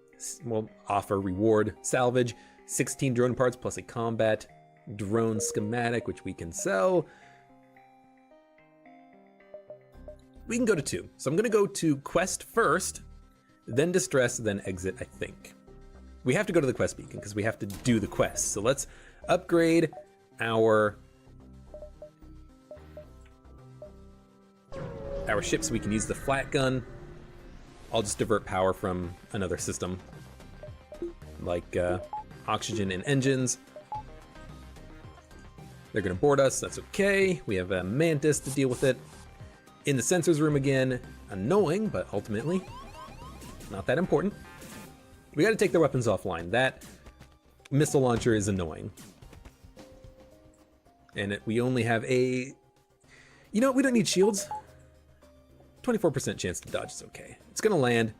Well, offer, reward, salvage, 16 drone parts plus a combat drone schematic, which we can sell. We can go to 2. So I'm gonna go to quest first, then distress, then exit, I think. We have to go to the quest beacon because we have to do the quest. So let's upgrade our ship so we can use the flat gun. I'll just divert power from another system, like oxygen and engines. They're gonna board us, that's okay. We have a Mantis to deal with it. In the sensors room again, annoying, but ultimately not that important. We gotta take their weapons offline. That missile launcher is annoying. And we only have a, you know what, we don't need shields. 24% chance to dodge is okay. It's gonna land,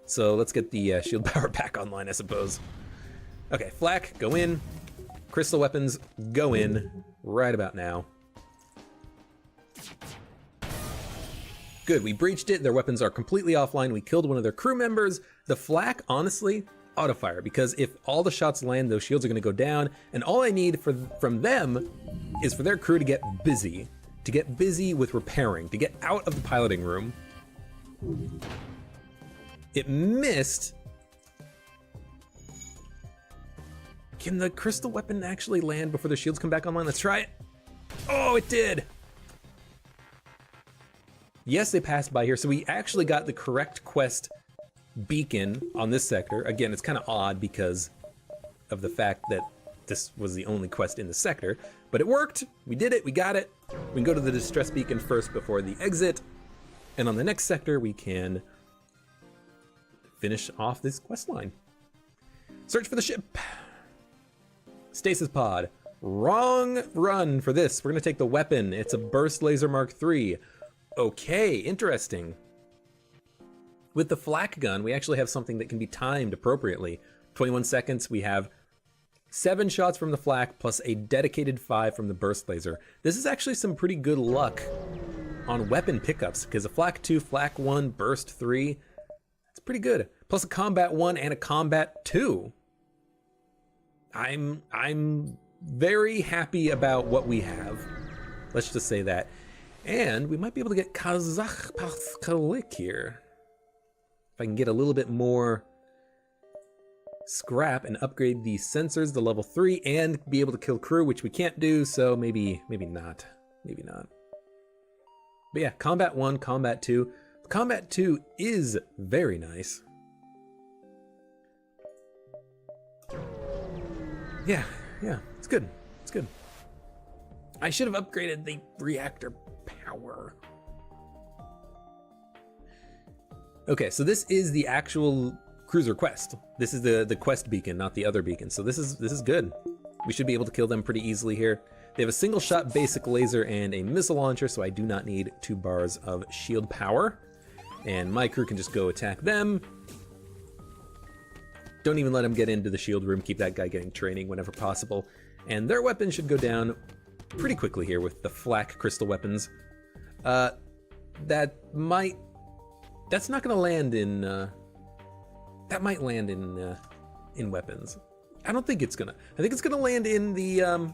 so let's get the shield power back online, I suppose. Okay, flak, go in. Crystal weapons, go in right about now. Good, we breached it. Their weapons are completely offline. We killed one of their crew members. The flak, honestly, auto-fire, because if all the shots land, those shields are gonna go down, and all I need from them is for their crew to get busy with repairing, to get out of the piloting room. It missed. Can the crystal weapon actually land before the shields come back online? Let's try it. Oh, it did. Yes, they passed by here. So we actually got the correct quest beacon on this sector. Again, it's kind of odd because of the fact that this was the only quest in the sector, but it worked. We did it, we got it. We can go to the distress beacon first before the exit. And on the next sector, we can finish off this quest line. Search for the ship. Stasis pod. Wrong run for this. We're gonna take the weapon. It's a burst laser Mark III. Okay, interesting. With the flak gun, we actually have something that can be timed appropriately. 21 seconds, we have 7 shots from the flak plus a dedicated 5 from the burst laser. This is actually some pretty good luck on weapon pickups, because a flak 2, flak 1, burst 3, that's pretty good. Plus a combat 1 and a combat 2. I'm very happy about what we have. Let's just say that. And we might be able to get Kazakh Paskalik here. If I can get a little bit more scrap and upgrade the sensors to level 3 and be able to kill crew, which we can't do, so maybe not. Maybe not. But yeah, Combat 1, Combat 2. Combat 2 is very nice. Yeah, it's good. It's good. I should have upgraded the reactor power. Okay, so this is the actual cruiser quest. This is the quest beacon, not the other beacon. So this is good. We should be able to kill them pretty easily here. They have a single shot basic laser and a missile launcher, so I do not need 2 bars of shield power. And my crew can just go attack them. Don't even let him get into the shield room. Keep that guy getting training whenever possible. And their weapons should go down pretty quickly here with the flak crystal weapons. That's not gonna land in, that might land in weapons. I don't think it's gonna. I think it's gonna land in the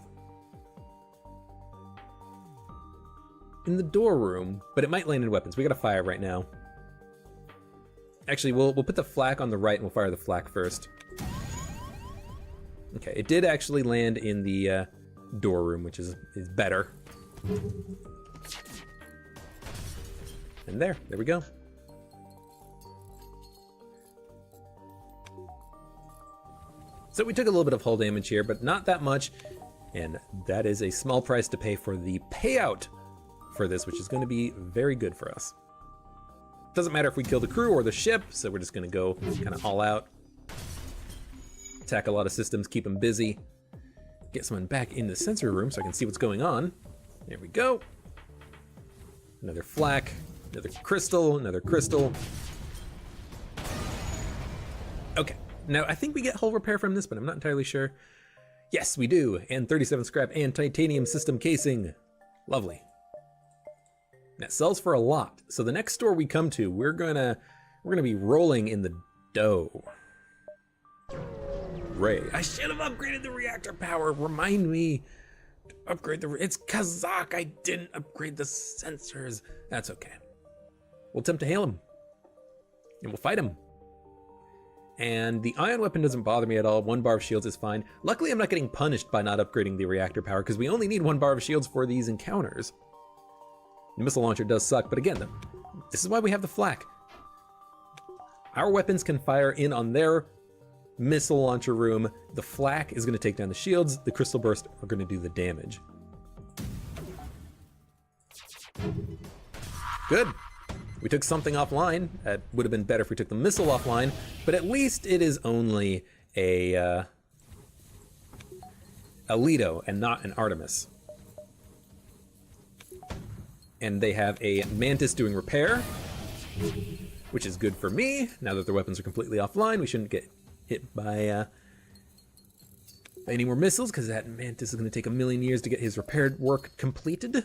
door room, but it might land in weapons. We gotta fire right now. Actually, we'll put the flak on the right and we'll fire the flak first. Okay, it did actually land in the door room, which is better. And there we go. So we took a little bit of hull damage here, but not that much. And that is a small price to pay for the payout for this, which is going to be very good for us. Doesn't matter if we kill the crew or the ship, so we're just going to go kind of all out. Attack a lot of systems, keep them busy. Get someone back in the sensor room so I can see what's going on. There we go. Another flak, another crystal, another crystal. Okay. Now, I think we get hull repair from this, but I'm not entirely sure. Yes, we do. And 37 scrap and titanium system casing. Lovely. That sells for a lot. So the next store we come to, we're gonna be rolling in the dough. Ray. I should have upgraded the reactor power. Remind me to upgrade it's Kazakh. I didn't upgrade the sensors. That's okay. We'll attempt to hail him. And we'll fight him. And the ion weapon doesn't bother me at all. 1 bar of shields is fine. Luckily, I'm not getting punished by not upgrading the reactor power because we only need 1 bar of shields for these encounters. The missile launcher does suck, but again, this is why we have the flak. Our weapons can fire in on their missile launcher room. The flak is going to take down the shields. The crystal burst are going to do the damage. Good. We took something offline. It would have been better if we took the missile offline, but at least it is only a Leto and not an Artemis. And they have a Mantis doing repair, which is good for me. Now that their weapons are completely offline, we shouldn't get hit by any more missiles, because that Mantis is going to take a million years to get his repair work completed.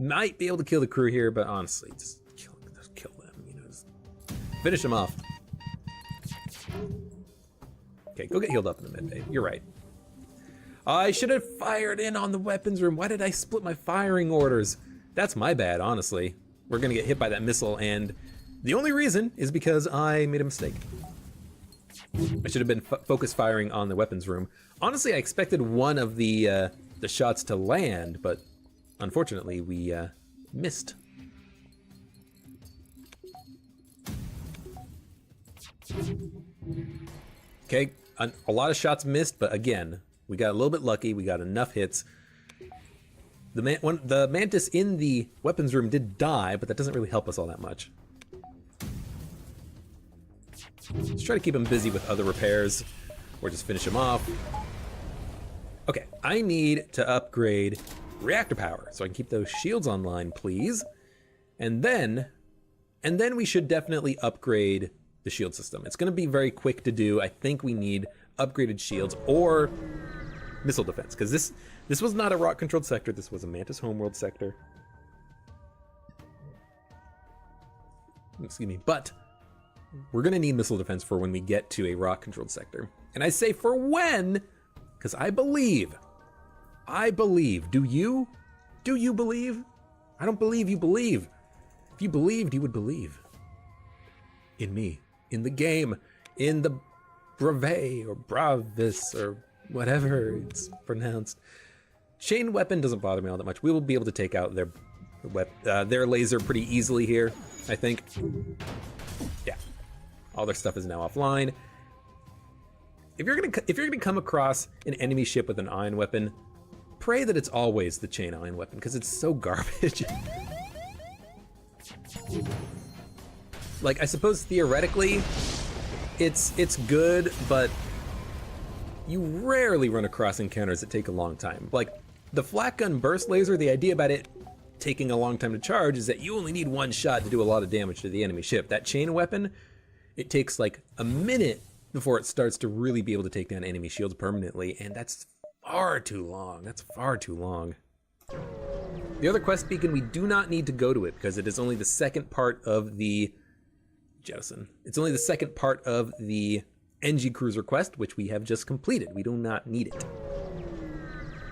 Might be able to kill the crew here, but honestly, just kill them. You know, just finish them off. Okay, go get healed up in the mid bay. You're right. I should have fired in on the weapons room. Why did I split my firing orders? That's my bad, honestly. We're gonna get hit by that missile, and the only reason is because I made a mistake. I should have been focus firing on the weapons room. Honestly, I expected one of the shots to land, but unfortunately, we missed. Okay, a lot of shots missed, but again, we got a little bit lucky. We got enough hits. The Mantis in the weapons room did die, but that doesn't really help us all that much. Let's try to keep him busy with other repairs, or just finish him off. Okay, I need to upgrade reactor power, so I can keep those shields online, please. And then we should definitely upgrade the shield system. It's gonna be very quick to do. I think we need upgraded shields or missile defense, because this was not a rock controlled sector. This was a Mantis homeworld sector. Excuse me, but we're gonna need missile defense for when we get to a rock controlled sector. And I say for when Because I believe. Do you? Do you believe? I don't believe you believe. If you believed, you would believe. In me. In the game. In the brevet or bravis or whatever it's pronounced. Chain weapon doesn't bother me all that much. We will be able to take out their laser pretty easily here, I think. Yeah. All their stuff is now offline. If you're gonna come across an enemy ship with an ion weapon, pray that it's always the chain ion weapon, because it's so garbage. Like, I suppose theoretically, it's good, but you rarely run across encounters that take a long time. Like, the flak gun burst laser, the idea about it taking a long time to charge is that you only need one shot to do a lot of damage to the enemy ship. That chain weapon, it takes like a minute before it starts to really be able to take down enemy shields permanently, and that's far too long. That's far too long. The other quest beacon, we do not need to go to it because it is only the second part of the jettison. It's only the second part of the NG Cruiser quest, which we have just completed. We do not need it.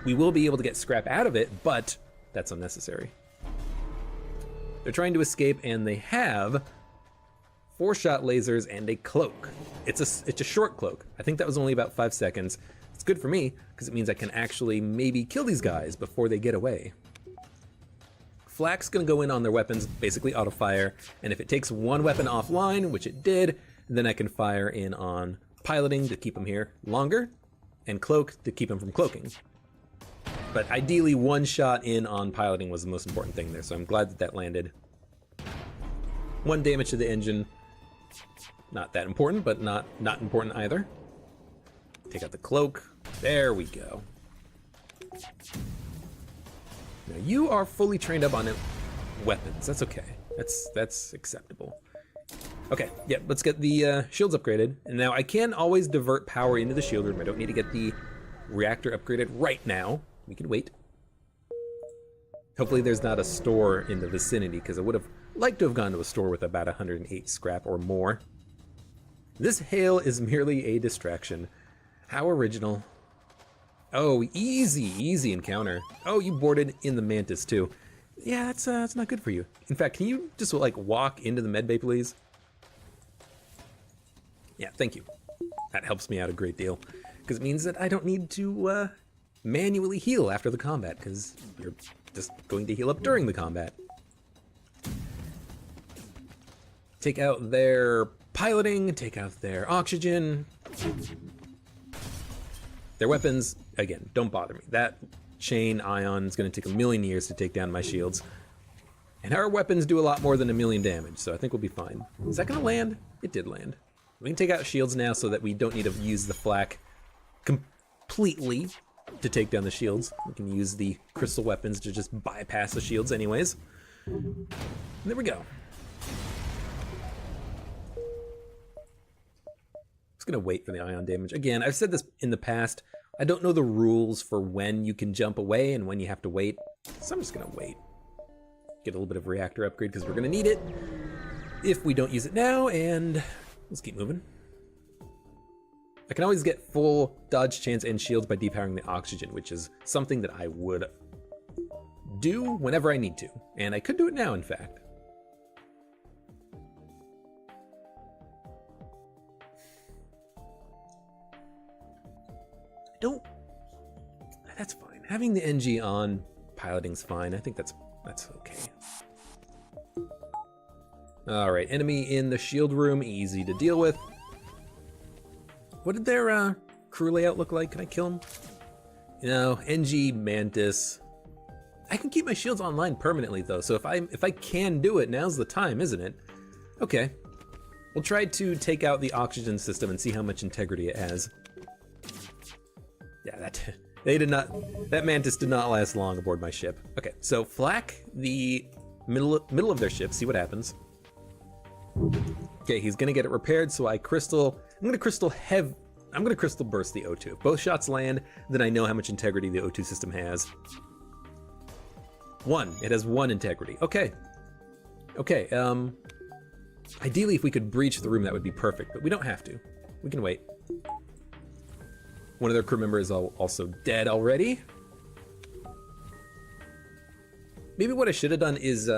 We will be able to get scrap out of it, but that's unnecessary. They're trying to escape, and they have 4-shot lasers and a cloak. It's a short cloak. I think that was only about 5 seconds. It's good for me, because it means I can actually maybe kill these guys before they get away. Flak's gonna go in on their weapons, basically auto fire, and if it takes one weapon offline, which it did, then I can fire in on piloting to keep them here longer, and cloak to keep them from cloaking. But ideally, one shot in on piloting was the most important thing there, so I'm glad that that landed. 1 damage to the engine. Not that important, but not important either. Take out the cloak. There we go. Now you are fully trained up on weapons. That's okay. That's acceptable. Okay, yeah, let's get the shields upgraded. And now I can always divert power into the shield room. I don't need to get the reactor upgraded right now. We can wait. Hopefully there's not a store in the vicinity, because I would have liked to have gone to a store with about 108 scrap or more. This hail is merely a distraction. How original. Oh, easy encounter. Oh, you boarded in the Mantis too. Yeah, that's not good for you. In fact, can you just like walk into the medbay, please? Yeah, thank you. That helps me out a great deal, because it means that I don't need to manually heal after the combat, because you're just going to heal up during the combat. Take out their piloting, take out their oxygen. Their weapons, again, don't bother me. That chain ion is going to take a million years to take down my shields. And our weapons do a lot more than 1,000,000 damage, so I think we'll be fine. Is that going to land? It did land. We can take out shields now so that we don't need to use the flak completely to take down the shields. We can use the crystal weapons to just bypass the shields anyways. And there we go. Just gonna wait for the ion damage. Again, I've said this in the past. I don't know the rules for when you can jump away and when you have to wait, so I'm just gonna wait. Get a little bit of reactor upgrade because we're gonna need it if we don't use it now, and let's keep moving. I can always get full dodge chance and shields by depowering the oxygen, which is something that I would do whenever I need to. And I could do it now, in fact. That's fine. Having the NG on piloting's fine. I think that's okay. All right, enemy in the shield room, easy to deal with. What did their crew layout look like? Can I kill him? You know, NG Mantis. I can keep my shields online permanently though, so if I can do it, now's the time, isn't it? Okay. We'll try to take out the oxygen system and see how much integrity it has. Yeah, that Mantis did not last long aboard my ship. Okay, so flak the middle of their ship, see what happens. Okay, he's gonna get it repaired, so I'm gonna crystal burst the O2. If both shots land, then I know how much integrity the O2 system has. It has 1 integrity. Okay. Okay, ideally if we could breach the room, that would be perfect, but we don't have to. We can wait. One of their crew members is also dead already. Maybe what I should have done is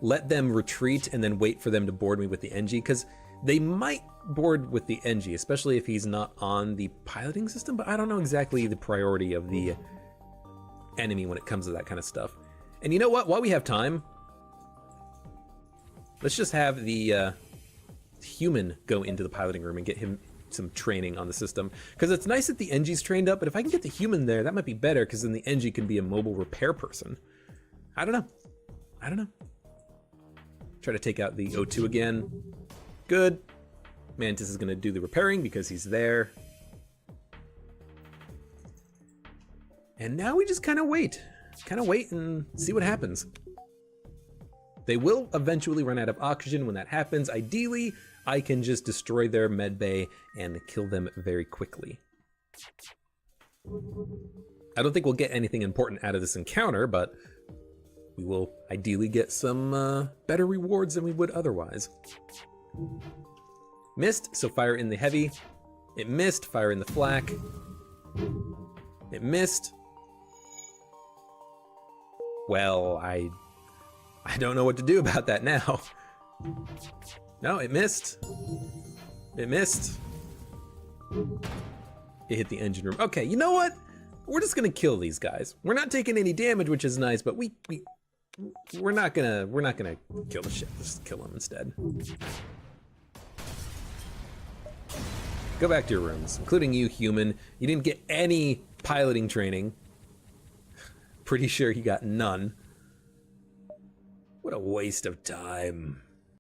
let them retreat and then wait for them to board me with the NG, because they might board with the NG, especially if he's not on the piloting system, but I don't know exactly the priority of the enemy when it comes to that kind of stuff. And you know what? While we have time, let's just have the human go into the piloting room and get him some training on the system. Because it's nice that the NG's trained up, but if I can get the human there, that might be better, because then the NG can be a mobile repair person. I don't know. I don't know. Try to take out the O2 again. Good. Mantis is going to do the repairing because he's there. And now we just kind of wait. Kind of wait and see what happens. They will eventually run out of oxygen. When that happens, ideally, I can just destroy their med bay and kill them very quickly. I don't think we'll get anything important out of this encounter, but we will ideally get some better rewards than we would otherwise. Missed, so fire in the heavy. It missed, fire in the flak. It missed. Well, I don't know what to do about that now. No, it missed. It missed. It hit the engine room. Okay, you know what? We're just gonna kill these guys. We're not taking any damage, which is nice, but we're not gonna kill the ship. Let's just kill them instead. Go back to your rooms, including you, human. You didn't get any piloting training. Pretty sure he got none. What a waste of time.